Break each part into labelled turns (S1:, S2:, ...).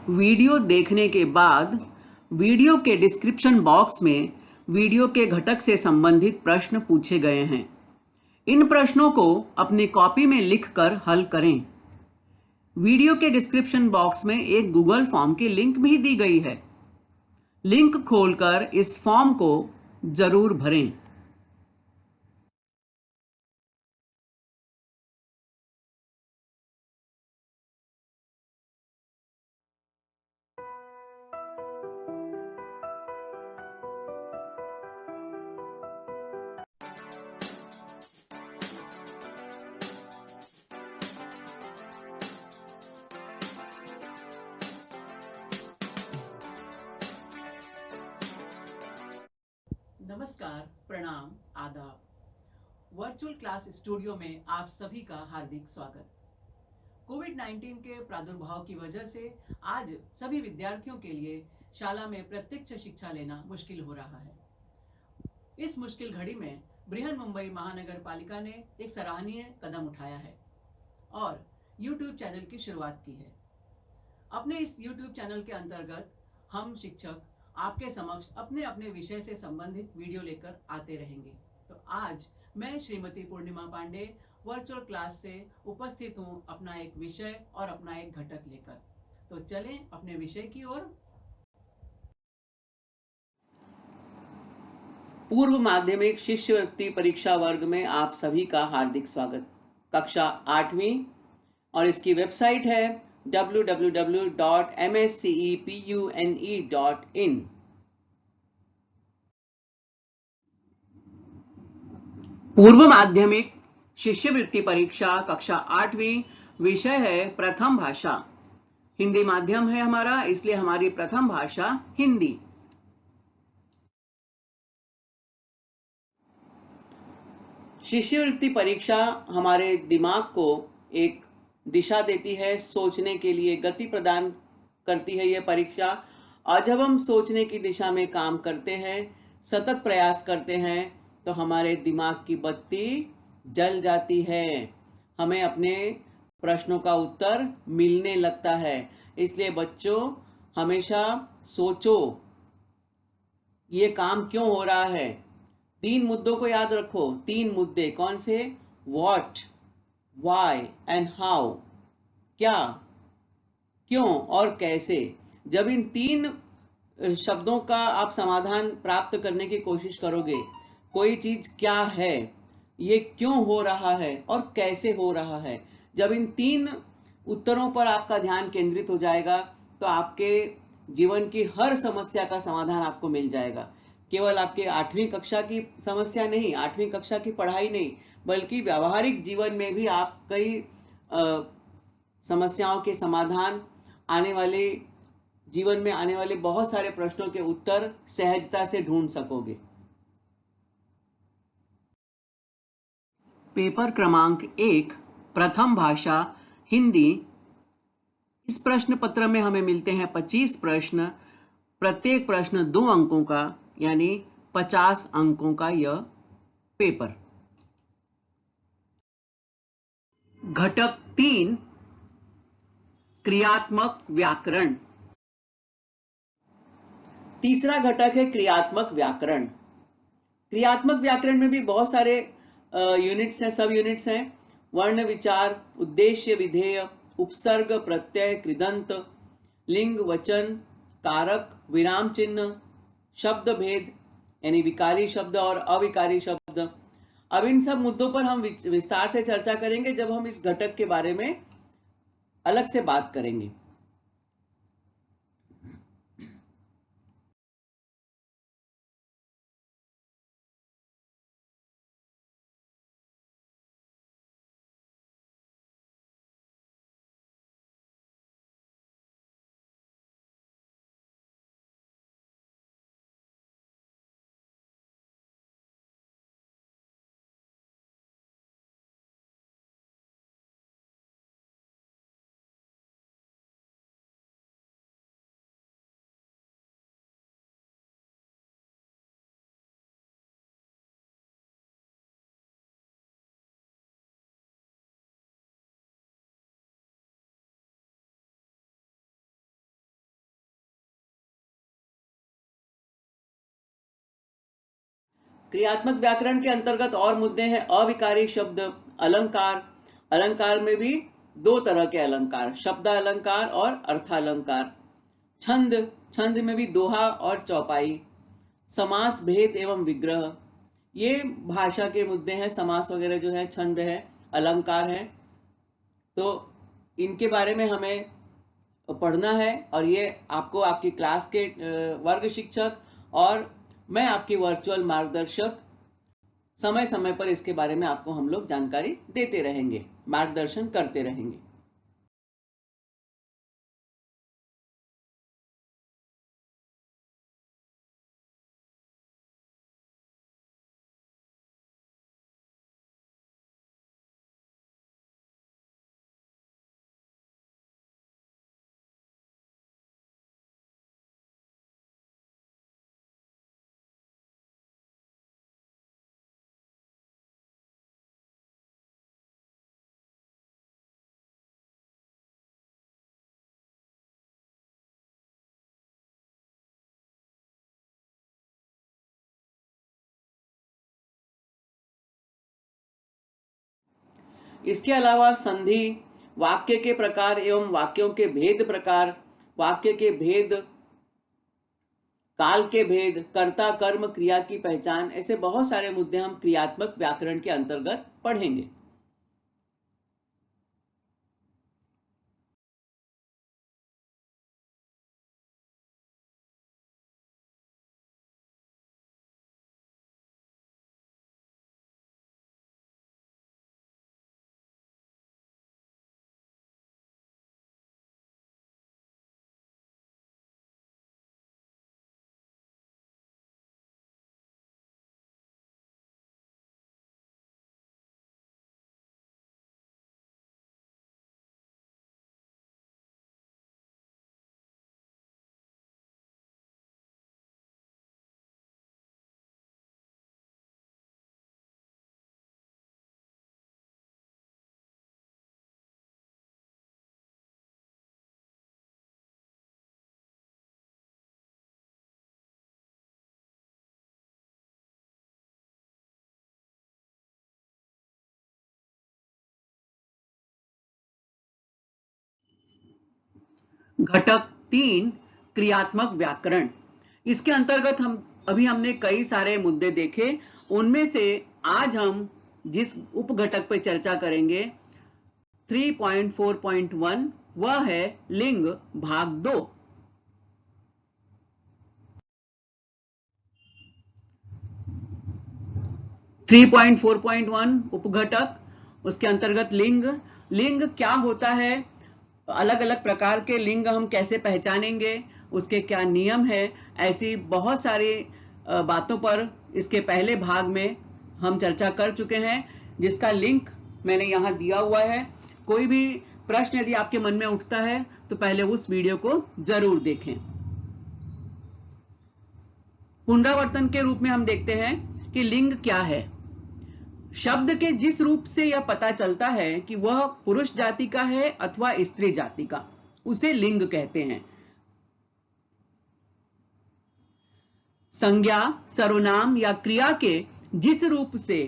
S1: Video देखने के बाद वीडियो के डिस्क्रिप्शन बॉक्स में वीडियो के घटक से संबंधित प्रश्न पूछे गए हैं। इन प्रश्नों को अपनी कॉपी में लिखकर हल करें। वीडियो के डिस्क्रिप्शन बॉक्स में एक गूगल फॉर्म की लिंक भी दी गई है। लिंक खोलकर इस फॉर्म को जरूर भरें। नमस्कार, प्रणाम, आदाब। वर्चुअल क्लास स्टूडियो में आप सभी का हार्दिक स्वागत। कोविड-19 के प्रादुर्भाव की वजह से आज सभी विद्यार्थियों के लिए शाला में प्रत्यक्ष शिक्षा लेना मुश्किल हो रहा है। इस मुश्किल घड़ी में बृहन मुंबई महानगर पालिका ने एक सराहनीय कदम उठाया है और YouTube चैनल की शुरुआत की है। अपने इस YouTube चैनल के अंतर्गत हम शिक्षक आपके समक्ष अपने अपने विषय से संबंधित वीडियो लेकर आते रहेंगे। तो आज मैं श्रीमती पूर्णिमा पांडे वर्चुअल क्लास से उपस्थित हूँ अपना एक विषय और अपना एक घटक लेकर। तो चलें अपने विषय की ओर। पूर्व माध्यमिक शिष्यवृत्ति परीक्षा वर्ग में आप सभी का हार्दिक स्वागत। कक्षा 8वीं और इसकी वेबसाइट है www.mscepune.in। पूर्व माध्यमिक शिष्यवृत्ति परीक्षा कक्षा 8वीं, विषय है प्रथम भाषा। हिंदी माध्यम है हमारा, इसलिए हमारी प्रथम भाषा हिंदी। शिष्यवृत्ति परीक्षा हमारे दिमाग को एक दिशा देती है, सोचने के लिए गति प्रदान करती है यह परीक्षा। और जब हम सोचने की दिशा में काम करते हैं, सतत प्रयास करते हैं, तो हमारे दिमाग की बत्ती जल जाती है, हमें अपने प्रश्नों का उत्तर मिलने लगता है। इसलिए बच्चों, हमेशा सोचो ये काम क्यों हो रहा है। 3 मुद्दों को याद रखो। 3 मुद्दे कौन से? What, why and how. क्या, क्यों और कैसे। जब इन 3 शब्दों का आप समाधान प्राप्त करने की कोशिश करोगे, कोई चीज क्या है, ये क्यों हो रहा है और कैसे हो रहा है, जब इन 3 उत्तरों पर आपका ध्यान केंद्रित हो जाएगा, तो आपके जीवन की हर समस्या का समाधान आपको मिल जाएगा। केवल आपके 8वीं कक्षा की समस्या नहीं, 8वीं कक्षा की पढ़ाई नहीं, बल्कि व्यावहारिक जीवन में भी आप कई समस्याओं के समाधान, आने वाले जीवन में आने वाले बहुत सारे प्रश्नों के उत्तर सहजता से ढूंढ सकोगे। पेपर क्रमांक 1, प्रथम भाषा हिंदी। इस प्रश्न पत्र में हमें मिलते हैं 25 प्रश्न। प्रत्येक प्रश्न 2 अंकों का, यानी 50 अंकों का यह पेपर। घटक 3, क्रियात्मक व्याकरण। तीसरा घटक है क्रियात्मक व्याकरण। क्रियात्मक व्याकरण में भी बहुत सारे यूनिट्स हैं, सब यूनिट्स हैं। वर्ण विचार, उद्देश्य विधेय, उपसर्ग प्रत्यय कृदंत, लिंग वचन, कारक, विराम चिन्ह, शब्द भेद यानी विकारी शब्द और अविकारी शब्द। अब इन सब मुद्दों पर हम विस्तार से चर्चा करेंगे जब हम इस घटक के बारे में अलग से बात करेंगे। क्रियात्मक व्याकरण के अंतर्गत और मुद्दे हैं अविकारी शब्द, अलंकार। अलंकार में भी दो तरह के अलंकार, शब्द अलंकार और अर्थालंकार। छंद, छंद में भी दोहा और चौपाई। समास, भेद एवं विग्रह, ये भाषा के मुद्दे हैं। समास वगैरह जो है छंद है, अलंकार है, तो इनके बारे में हमें पढ़ना है। और ये आपको आपकी क्लास के वर्ग शिक्षक और मैं आपकी वर्चुअल मार्गदर्शक समय समय पर इसके बारे में आपको हम लोग जानकारी देते रहेंगे, मार्गदर्शन करते रहेंगे। इसके अलावा संधि, वाक्य के प्रकार एवं वाक्यों के भेद प्रकार, वाक्य के भेद, काल के भेद, कर्ता कर्म क्रिया की पहचान, ऐसे बहुत सारे मुद्दे हम क्रियात्मक व्याकरण के अंतर्गत पढ़ेंगे। घटक 3, क्रियात्मक व्याकरण। इसके अंतर्गत हमने कई सारे मुद्दे देखे। उनमें से आज हम जिस उप घटक पर चर्चा करेंगे 3.4.1, वह है लिंग भाग 2। उपघटक, उसके अंतर्गत लिंग। लिंग क्या होता है, अलग अलग प्रकार के लिंग हम कैसे पहचानेंगे, उसके क्या नियम है, ऐसी बहुत सारी बातों पर इसके पहले भाग में हम चर्चा कर चुके हैं, जिसका लिंक मैंने यहाँ दिया हुआ है। कोई भी प्रश्न यदि आपके मन में उठता है तो पहले उस वीडियो को जरूर देखें। पुनरावर्तन के रूप में हम देखते हैं कि लिंग क्या है। शब्द के जिस रूप से यह पता चलता है कि वह पुरुष जाति का है अथवा स्त्री जाति का, उसे लिंग कहते हैं। संज्ञा, सर्वनाम या क्रिया के जिस रूप से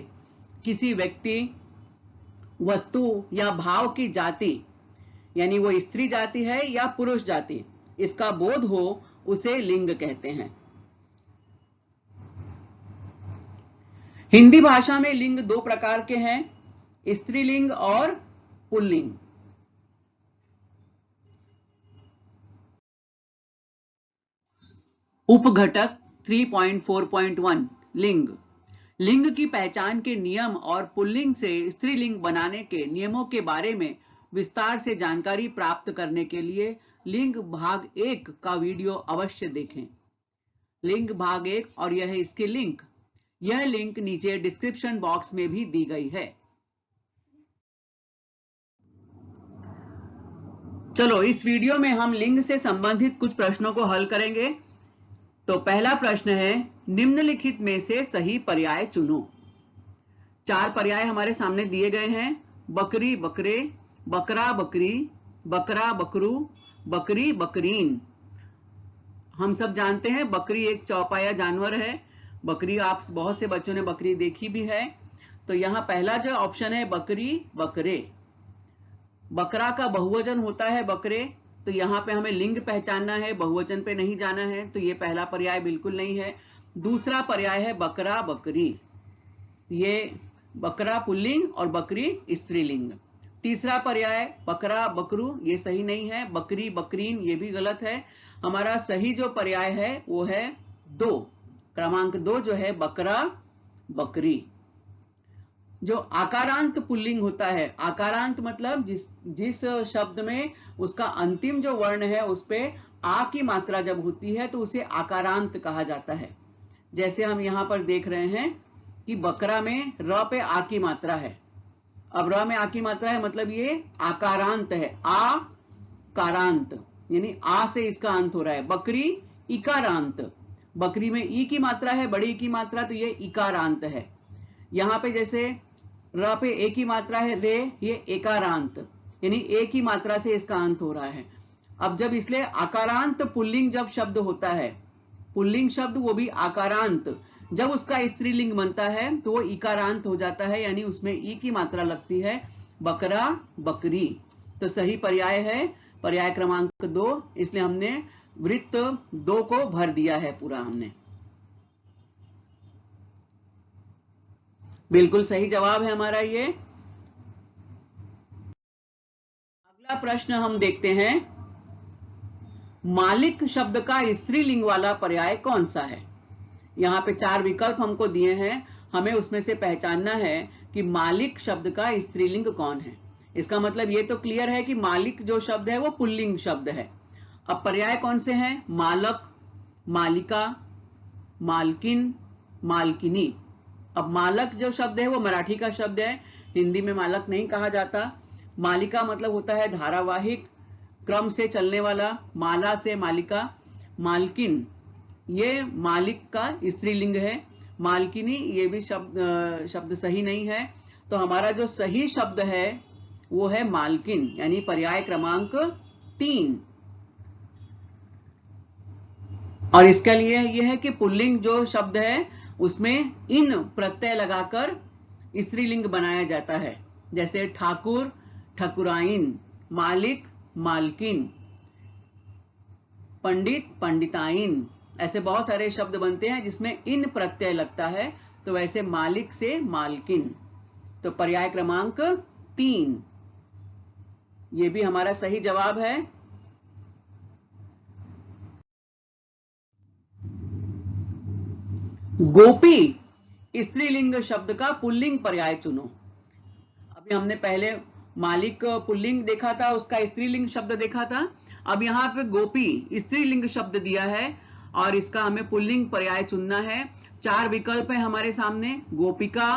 S1: किसी व्यक्ति, वस्तु या भाव की जाति, यानी वो स्त्री जाति है या पुरुष जाति, इसका बोध हो, उसे लिंग कहते हैं। हिंदी भाषा में लिंग दो प्रकार के हैं, स्त्रीलिंग और पुल्लिंग। उपघटक 3.4.1 लिंग। लिंग की पहचान के नियम और पुल्लिंग से स्त्रीलिंग बनाने के नियमों के बारे में विस्तार से जानकारी प्राप्त करने के लिए लिंग भाग 1 का वीडियो अवश्य देखें। लिंग भाग 1 और यह है इसकी लिंक। यह लिंक नीचे डिस्क्रिप्शन बॉक्स में भी दी गई है। चलो इस वीडियो में हम लिंग से संबंधित कुछ प्रश्नों को हल करेंगे। तो पहला प्रश्न है, निम्नलिखित में से सही पर्याय चुनो। 4 पर्याय हमारे सामने दिए गए हैं। बकरी बकरे, बकरा बकरी, बकरा बकरू, बकरी बकरीन। हम सब जानते हैं बकरी एक चौपाया जानवर है। बकरी, आप बहुत से बच्चों ने बकरी देखी भी है। तो यहाँ पहला जो ऑप्शन है बकरी बकरे, बकरा का बहुवचन होता है बकरे, तो यहाँ पे हमें लिंग पहचानना है, बहुवचन पे नहीं जाना है, तो ये पहला पर्याय बिल्कुल नहीं है। दूसरा पर्याय है बकरा बकरी, ये बकरा पुल्लिंग और बकरी स्त्रीलिंग। तीसरा पर्याय बकरा बकरू, ये सही नहीं है। बकरी बकरीन, ये भी गलत है। हमारा सही जो पर्याय है वो है 2, क्रमांक 2 जो है बकरा बकरी। जो आकारांत पुल्लिंग होता है, आकारांत मतलब जिस शब्द में उसका अंतिम जो वर्ण है उस पे आ की मात्रा जब होती है तो उसे आकारांत कहा जाता है। जैसे हम यहाँ पर देख रहे हैं कि बकरा में र पे आ की मात्रा है। अब र में आ की मात्रा है मतलब ये आकारांत है, आ कारांत, यानी आ से इसका अंत हो रहा है। बकरी इकारांत, बकरी में ई की मात्रा है, बड़ी की मात्रा, तो ये इकारांत है। यहाँ पे जैसे र पे ए की मात्रा है रे, ये एकारांत, यानी ए की मात्रा से इसका अंत हो रहा है। अब जब इसलिए आकारांत पुल्लिंग जब शब्द होता है, पुल्लिंग शब्द वो भी आकारांत, जब उसका स्त्रीलिंग बनता है तो वो इकारांत हो जाता है, यानी उसमें ई की मात्रा लगती है, बकरा बकरी। तो सही पर्याय है पर्याय क्रमांक 2, इसलिए हमने वृत्त 2 को भर दिया है पूरा हमने। बिल्कुल सही जवाब है हमारा ये। अगला प्रश्न हम देखते हैं, मालिक शब्द का स्त्रीलिंग वाला पर्याय कौन सा है। यहाँ पे 4 विकल्प हमको दिए हैं, हमें उसमें से पहचानना है कि मालिक शब्द का स्त्रीलिंग कौन है। इसका मतलब ये तो क्लियर है कि मालिक जो शब्द है वो पुल्लिंग शब्द है। अब पर्याय कौन से हैं, मालक, मालिका, मालकिन, मालकिनी। अब मालक जो शब्द है वो मराठी का शब्द है, हिंदी में मालक नहीं कहा जाता। मालिका मतलब होता है धारावाहिक क्रम से चलने वाला, माला से मालिका। मालकिन, ये मालिक का स्त्रीलिंग है। मालकिनी, ये भी शब्द सही नहीं है। तो हमारा जो सही शब्द है वो है मालकिन, यानी पर्याय क्रमांक 3। और इसके लिए यह है कि पुल्लिंग जो शब्द है उसमें इन प्रत्यय लगाकर स्त्रीलिंग बनाया जाता है, जैसे ठाकुर ठकुराइन, मालिक मालकिन, पंडित पंडिताइन, ऐसे बहुत सारे शब्द बनते हैं जिसमें इन प्रत्यय लगता है। तो वैसे मालिक से मालकिन, तो पर्याय क्रमांक 3 ये भी हमारा सही जवाब है। गोपी स्त्रीलिंग शब्द का पुल्लिंग पर्याय चुनो। अभी हमने पहले मालिक पुल्लिंग देखा था, उसका स्त्रीलिंग शब्द देखा था। अब यहाँ पे गोपी स्त्रीलिंग शब्द दिया है और इसका हमें पुल्लिंग पर्याय चुनना है। 4 विकल्प है हमारे सामने, गोपिका,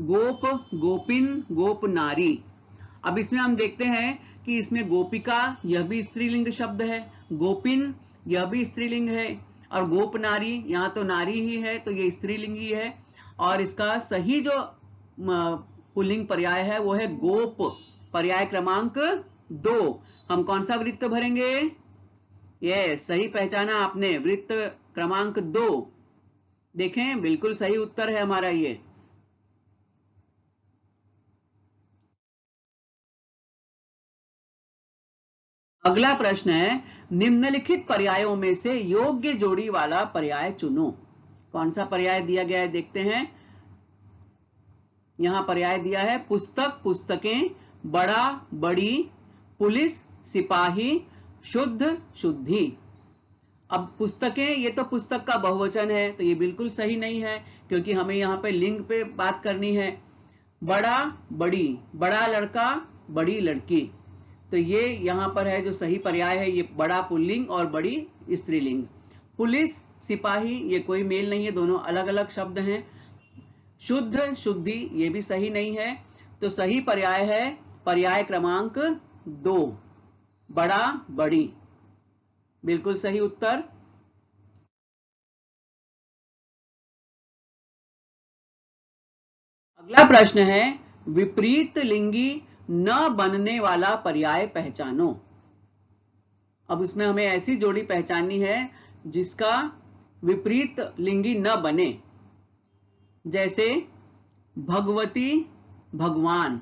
S1: गोप, गोपिन, गोप नारी। अब इसमें हम देखते हैं कि इसमें गोपिका यह भी स्त्रीलिंग शब्द है, गोपिन यह भी स्त्रीलिंग है, और गोप नारी, यहाँ तो नारी ही है तो ये स्त्रीलिंग ही है। और इसका सही जो पुल्लिंग पर्याय है वो है गोप, पर्याय क्रमांक 2। हम कौन सा वृत्त भरेंगे, ये सही पहचाना आपने, वृत्त क्रमांक 2। देखें बिल्कुल सही उत्तर है हमारा ये। अगला प्रश्न है, निम्नलिखित पर्यायों में से योग्य जोड़ी वाला पर्याय चुनो। कौन सा पर्याय दिया गया है देखते हैं। यहां पर्याय दिया है पुस्तक पुस्तकें, बड़ा बड़ी, पुलिस सिपाही, शुद्ध शुद्धि। अब पुस्तकें, ये तो पुस्तक का बहुवचन है तो ये बिल्कुल सही नहीं है, क्योंकि हमें यहाँ पे लिंग पे बात करनी है। बड़ा बड़ी, बड़ा लड़का बड़ी लड़की, तो ये यहाँ पर है जो सही पर्याय है, ये बड़ा पुल्लिंग और बड़ी स्त्रीलिंग। पुलिस सिपाही ये कोई मेल नहीं है, दोनों अलग अलग शब्द हैं। शुद्ध शुद्धि ये भी सही नहीं है, तो सही पर्याय है पर्याय क्रमांक 2, बड़ा बड़ी, बिल्कुल सही उत्तर। अगला प्रश्न है, विपरीत लिंगी न बनने वाला पर्याय पहचानो। अब इसमें हमें ऐसी जोड़ी पहचाननी है जिसका विपरीत लिंगी न बने। जैसे भगवती भगवान,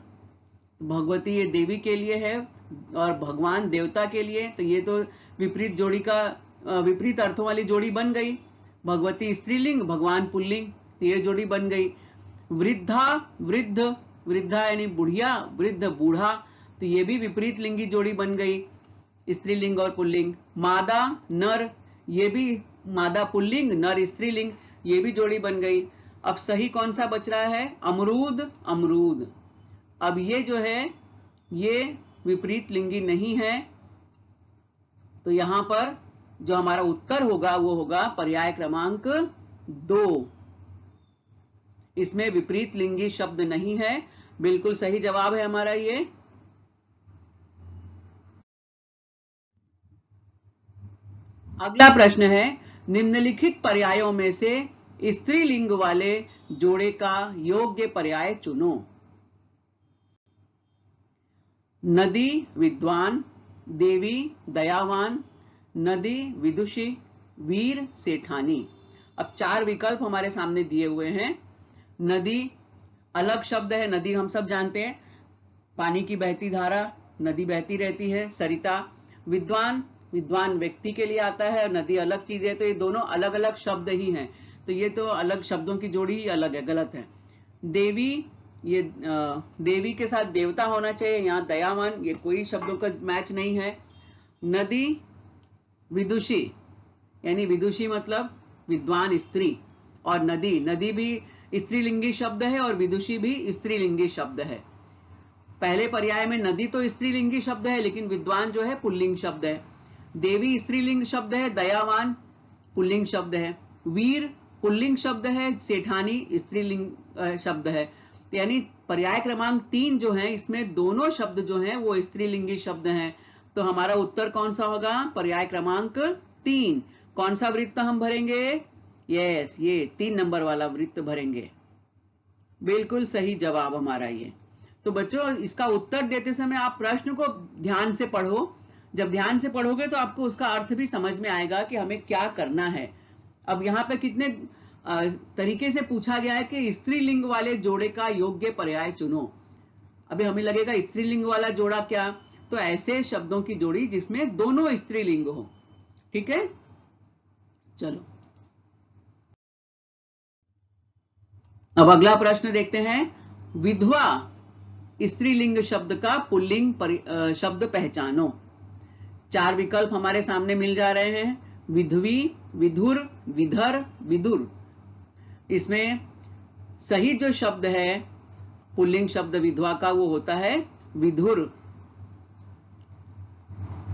S1: भगवती ये देवी के लिए है और भगवान देवता के लिए, तो ये तो विपरीत जोड़ी का विपरीत अर्थों वाली जोड़ी बन गई। भगवती स्त्रीलिंग, भगवान पुल्लिंग, ये जोड़ी बन गई। वृद्धा वृद्ध, वृद्धा यानी बुढ़िया, वृद्ध बूढ़ा, तो ये भी विपरीत लिंगी जोड़ी बन गई, स्त्रीलिंग और पुल्लिंग। मादा नर, ये भी मादा पुल्लिंग, नर स्त्रीलिंग, ये भी जोड़ी बन गई। अब सही कौन सा बच रहा है? अमरूद अमरूद। अब ये जो है ये विपरीत लिंगी नहीं है, तो यहां पर जो हमारा उत्तर होगा वो होगा पर्याय क्रमांक 2। इसमें विपरीत लिंगी शब्द नहीं है, बिल्कुल सही जवाब है हमारा ये। अगला प्रश्न है, निम्नलिखित पर्यायों में से स्त्रीलिंग वाले जोड़े का योग्य पर्याय चुनो। नदी विद्वान, देवी दयावान, नदी विदुषी, वीर सेठानी। अब 4 विकल्प हमारे सामने दिए हुए हैं। नदी अलग शब्द है, नदी हम सब जानते हैं, पानी की बहती धारा, नदी बहती रहती है, सरिता। विद्वान, विद्वान व्यक्ति के लिए आता है, नदी अलग चीज है, तो ये दोनों अलग अलग शब्द ही हैं, तो ये तो अलग शब्दों की जोड़ी ही अलग है, गलत है। देवी, ये देवी के साथ देवता होना चाहिए, यहाँ दयावान, ये कोई शब्दों का मैच नहीं है। नदी विदुषी, यानी विदुषी मतलब विद्वान स्त्री, और नदी, नदी भी स्त्रीलिंगी शब्द है और विदुषी भी स्त्रीलिंगी शब्द है। पहले पर्याय में नदी तो स्त्रीलिंगी शब्द है, लेकिन विद्वान जो है पुल्लिंग शब्द है। देवी स्त्रीलिंग शब्द है, दयावान पुल्लिंग शब्द है, वीर पुल्लिंग शब्द है, सेठानी स्त्रीलिंग शब्द है। यानी पर्याय क्रमांक 3 जो है, इसमें दोनों शब्द जो हैं वो स्त्रीलिंगी शब्द हैं, तो हमारा उत्तर कौन सा होगा? पर्याय क्रमांक 3। कौन सा वृत्त हम भरेंगे? यस, ये 3 नंबर वाला वृत्त भरेंगे, बिल्कुल सही जवाब हमारा ये। तो बच्चों, इसका उत्तर देते समय आप प्रश्न को ध्यान से पढ़ो, जब ध्यान से पढ़ोगे तो आपको उसका अर्थ भी समझ में आएगा कि हमें क्या करना है। अब यहाँ पे कितने तरीके से पूछा गया है कि स्त्रीलिंग वाले जोड़े का योग्य पर्याय चुनो। अभी हमें लगेगा स्त्रीलिंग वाला जोड़ा क्या, तो ऐसे शब्दों की जोड़ी जिसमें दोनों स्त्रीलिंग हो। ठीक है, चलो अब अगला प्रश्न देखते हैं। विधवा स्त्रीलिंग शब्द का पुल्लिंग शब्द पहचानो। 4 विकल्प हमारे सामने मिल जा रहे हैं। विधवी, विधुर, विधर, विदुर। इसमें सही जो शब्द है पुल्लिंग शब्द विधवा का, वो होता है विधुर।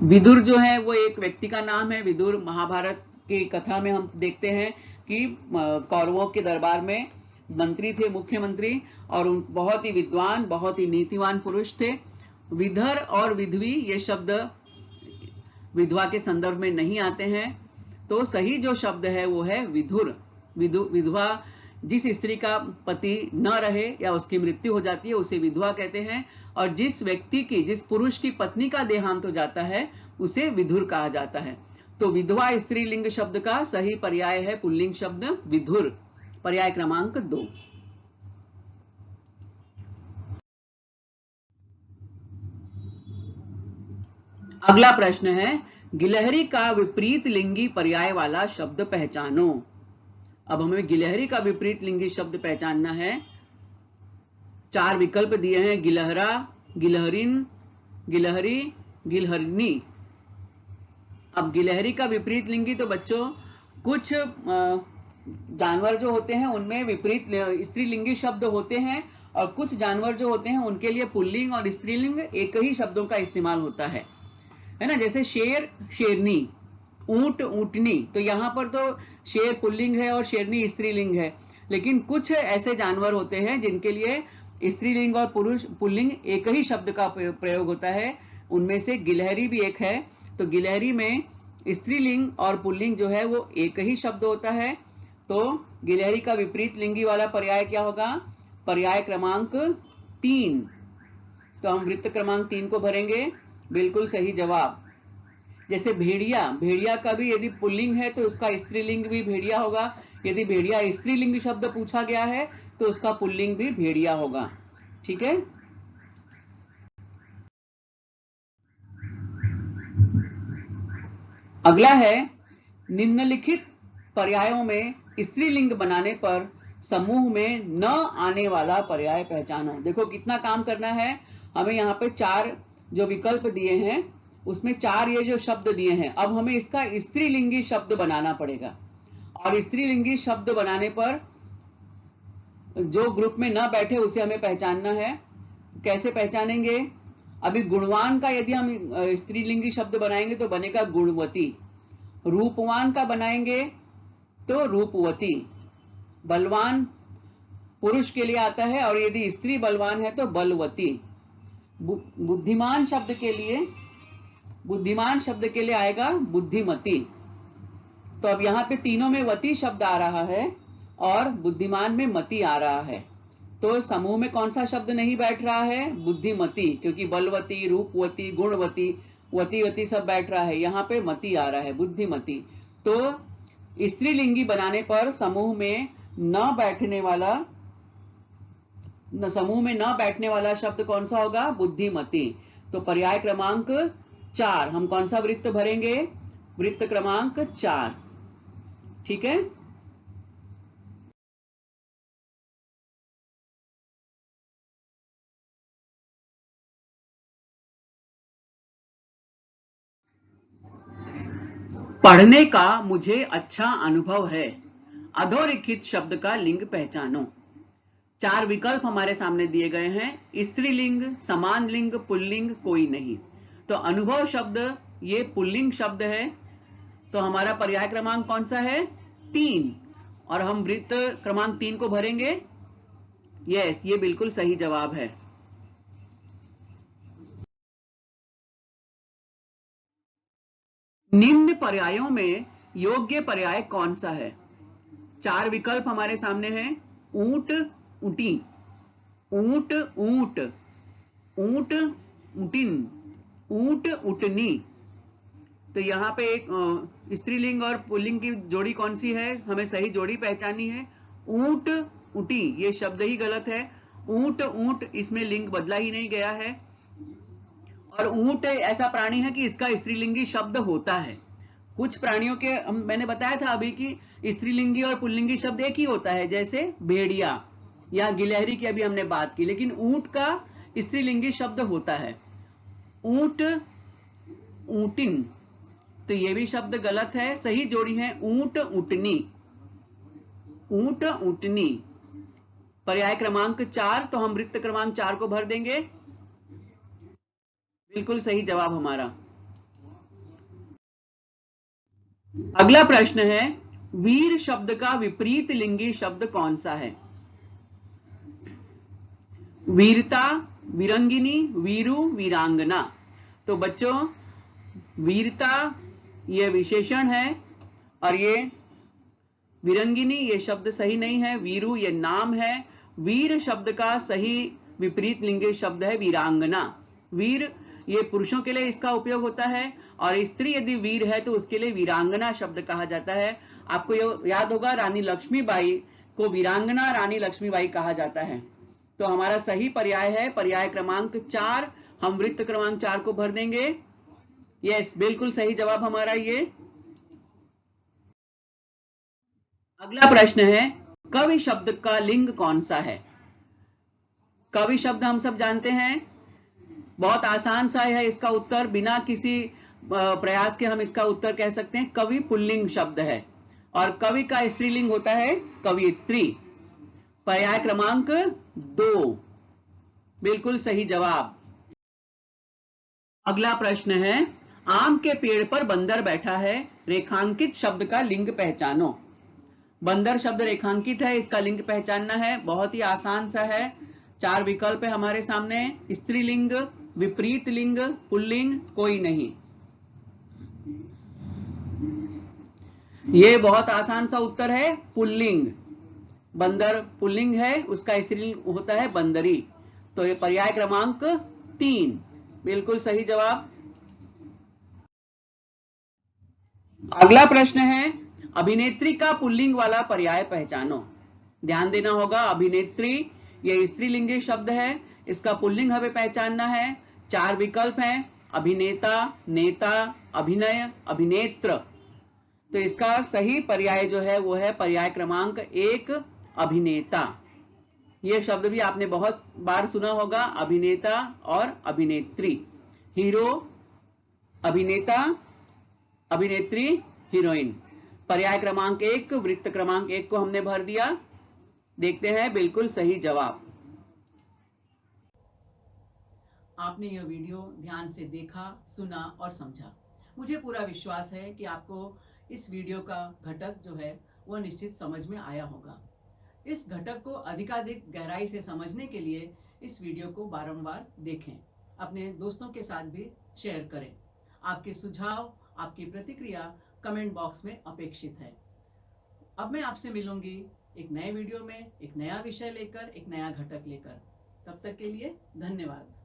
S1: विदुर जो है वो एक व्यक्ति का नाम है। विदुर महाभारत की कथा में हम देखते हैं कि कौरवों के दरबार में मंत्री थे, मुख्यमंत्री, और बहुत ही विद्वान, बहुत ही नीतिवान पुरुष थे। विधर और विधवी ये शब्द विधवा के संदर्भ में नहीं आते हैं, तो सही जो शब्द है वो है विधुर। विधवा जिस स्त्री का पति न रहे या उसकी मृत्यु हो जाती है उसे विधवा कहते हैं, और जिस व्यक्ति की, जिस पुरुष की पत्नी का देहांत हो जाता है उसे विधुर कहा जाता है। तो विधवा स्त्रीलिंग शब्द का सही पर्याय है पुल्लिंग शब्द विधुर, पर्याय क्रमांक 2। अगला प्रश्न है, गिलहरी का विपरीत लिंगी पर्याय वाला शब्द पहचानो। अब हमें गिलहरी का विपरीत लिंगी शब्द पहचानना है। 4 विकल्प दिए हैं, गिलहरा, गिलहरिन, गिलहरी, गिलहरिनी। अब गिलहरी का विपरीत लिंगी, तो बच्चों कुछ जानवर जो होते हैं उनमें विपरीत स्त्रीलिंगी शब्द होते हैं, और कुछ जानवर जो होते हैं उनके लिए पुल्लिंग और स्त्रीलिंग एक ही शब्दों का इस्तेमाल होता है ना। जैसे शेर, शेरनी, ऊंट, ऊंटनी, तो यहाँ पर तो शेर पुल्लिंग है और शेरनी स्त्रीलिंग है। लेकिन कुछ ऐसे जानवर होते हैं जिनके लिए स्त्रीलिंग और पुरुष पुल्लिंग एक ही शब्द का प्रयोग होता है, उनमें से गिलहरी भी एक है। तो गिलहरी में स्त्रीलिंग और पुल्लिंग जो है वो एक ही शब्द होता है, तो गिलहरी का विपरीत लिंगी वाला पर्याय क्या होगा? पर्याय क्रमांक 3। तो हम वृत्त क्रमांक 3 को भरेंगे, बिल्कुल सही जवाब। जैसे भेड़िया, भेड़िया का भी यदि पुल्लिंग है तो उसका स्त्रीलिंग भी भेड़िया होगा, यदि भेड़िया स्त्रीलिंग शब्द पूछा गया है तो उसका पुल्लिंग भी भेड़िया होगा। ठीक है। अगला है निम्नलिखित पर्यायों में स्त्रीलिंग बनाने पर समूह में न आने वाला पर्याय पहचानो। देखो कितना काम करना है हमें। यहाँ पे 4 जो विकल्प दिए हैं उसमें 4 ये जो शब्द दिए हैं, अब हमें इसका स्त्रीलिंगी शब्द बनाना पड़ेगा। और स्त्रीलिंगी शब्द बनाने पर जो ग्रुप में न बैठे उसे हमें पहचानना है। कैसे पहचानेंगे? अभी गुणवान का यदि हम स्त्रीलिंगी शब्द बनाएंगे तो बनेगा गुणवती। रूपवान का बनाएंगे तो रूपवती। बलवान पुरुष के लिए आता है और यदि स्त्री बलवान है तो बलवती। बुद्धिमान शब्द के लिए आएगा बुद्धिमती। तो अब यहाँ पे तीनों में वती शब्द आ रहा है और बुद्धिमान में मती आ रहा है। तो समूह में कौन सा शब्द नहीं बैठ रहा है? बुद्धिमती, क्योंकि बलवती, रूपवती, गुणवती, वती सब बैठ रहा है। यहाँ पे मती आ रहा है, बुद्धिमती। तो स्त्रीलिंगी बनाने पर समूह में न बैठने वाला शब्द कौन सा होगा? बुद्धिमती। तो पर्याय क्रमांक 4 हम कौन सा वृत्त भरेंगे? वृत्त क्रमांक 4। ठीक है। पढ़ने का मुझे अच्छा अनुभव है। अधोरेखित शब्द का लिंग पहचानो। 4 विकल्प हमारे सामने दिए गए हैं। स्त्रीलिंग, समान लिंग, पुल्लिंग, कोई नहीं। तो अनुभव शब्द ये पुल्लिंग शब्द है। तो हमारा पर्याय क्रमांक कौन सा है? 3। और हम वृत्त क्रमांक 3 को भरेंगे। यस, ये बिल्कुल सही जवाब है। निम्न पर्यायों में योग्य पर्याय कौन सा है? 4 विकल्प हमारे सामने हैं। ऊंट, ऊंटी, ऊंट, ऊंट, ऊंट, ऊंटिन, ऊंट, ऊंटनी। तो यहाँ पे एक स्त्रीलिंग और पुल्लिंग की जोड़ी कौन सी है? हमें सही जोड़ी पहचाननी है। ऊंट, ऊंटी ये शब्द ही गलत है। ऊंट, ऊंट इसमें लिंग बदला ही नहीं गया है। और ऊंट ऐसा प्राणी है कि इसका स्त्रीलिंगी शब्द होता है। कुछ प्राणियों के मैंने बताया था अभी कि स्त्रीलिंगी और पुल्लिंगी शब्द एक ही होता है, जैसे भेड़िया या गिलहरी की अभी हमने बात की, लेकिन ऊंट का स्त्रीलिंगी शब्द होता है। ऊंट, ऊंटिन, तो ये भी शब्द गलत है। सही जोड़ी है ऊंट, ऊंटनी, ऊंट, ऊंटनी। पर्याय क्रमांक 4। तो हम वृत्त क्रमांक 4 को भर देंगे। बिल्कुल सही जवाब हमारा। अगला प्रश्न है वीर शब्द का विपरीत लिंगी शब्द कौन सा है? वीरता, वीरंगिनी, वीरू, वीरांगना। तो बच्चों वीरता ये विशेषण है और ये वीरंगिनी ये शब्द सही नहीं है। वीरू ये नाम है। वीर शब्द का सही विपरीत लिंगी शब्द है वीरांगना। वीर ये पुरुषों के लिए इसका उपयोग होता है और स्त्री यदि वीर है तो उसके लिए वीरांगना शब्द कहा जाता है। आपको ये याद होगा रानी लक्ष्मीबाई को वीरांगना रानी लक्ष्मीबाई कहा जाता है। तो हमारा सही पर्याय है पर्याय क्रमांक 4। हम वृत्त क्रमांक 4 को भर देंगे। यस, बिल्कुल सही जवाब हमारा ये। अगला प्रश्न है कवि शब्द का लिंग कौन सा है? कवि शब्द हम सब जानते हैं, बहुत आसान सा है इसका उत्तर। बिना किसी प्रयास के हम इसका उत्तर कह सकते हैं। कवि पुल्लिंग शब्द है और कवि का स्त्रीलिंग होता है कवियत्री। पर्याय क्रमांक 2 बिल्कुल सही जवाब। अगला प्रश्न है आम के पेड़ पर बंदर बैठा है, रेखांकित शब्द का लिंग पहचानो। बंदर शब्द रेखांकित है, इसका लिंग पहचानना है। बहुत ही आसान सा है। 4 विकल्प है हमारे सामने। स्त्रीलिंग, विपरीत लिंग, पुल्लिंग, कोई नहीं। ये बहुत आसान सा उत्तर है पुल्लिंग। बंदर पुल्लिंग है, उसका स्त्रीलिंग होता है बंदरी। तो ये पर्याय क्रमांक 3 बिल्कुल सही जवाब। अगला प्रश्न है अभिनेत्री का पुल्लिंग वाला पर्याय पहचानो। ध्यान देना होगा, अभिनेत्री यह स्त्रीलिंगी शब्द है, इसका पुल्लिंग हमें पहचानना है। 4 विकल्प हैं, अभिनेता, नेता, अभिनय, अभिनेत्र। तो इसका सही पर्याय जो है वो है पर्याय क्रमांक 1, अभिनेता। यह शब्द भी आपने बहुत बार सुना होगा, अभिनेता और अभिनेत्री। हीरो अभिनेता, अभिनेत्री हीरोइन। पर्याय क्रमांक 1, वृत्त क्रमांक 1 को हमने भर दिया। देखते हैं बिल्कुल सही जवाब।
S2: आपने यह वीडियो ध्यान से देखा, सुना और समझा। मुझे पूरा विश्वास है कि आपको इस वीडियो का घटक जो है वह निश्चित समझ में आया होगा। इस घटक को अधिकाधिक गहराई से समझने के लिए इस वीडियो को बारंबार देखें, अपने दोस्तों के साथ भी शेयर करें। आपके सुझाव, आपकी प्रतिक्रिया कमेंट बॉक्स में अपेक्षित है। अब मैं आपसे मिलूंगी एक नए वीडियो में, एक नया विषय लेकर, एक नया घटक लेकर। तब तक के लिए धन्यवाद।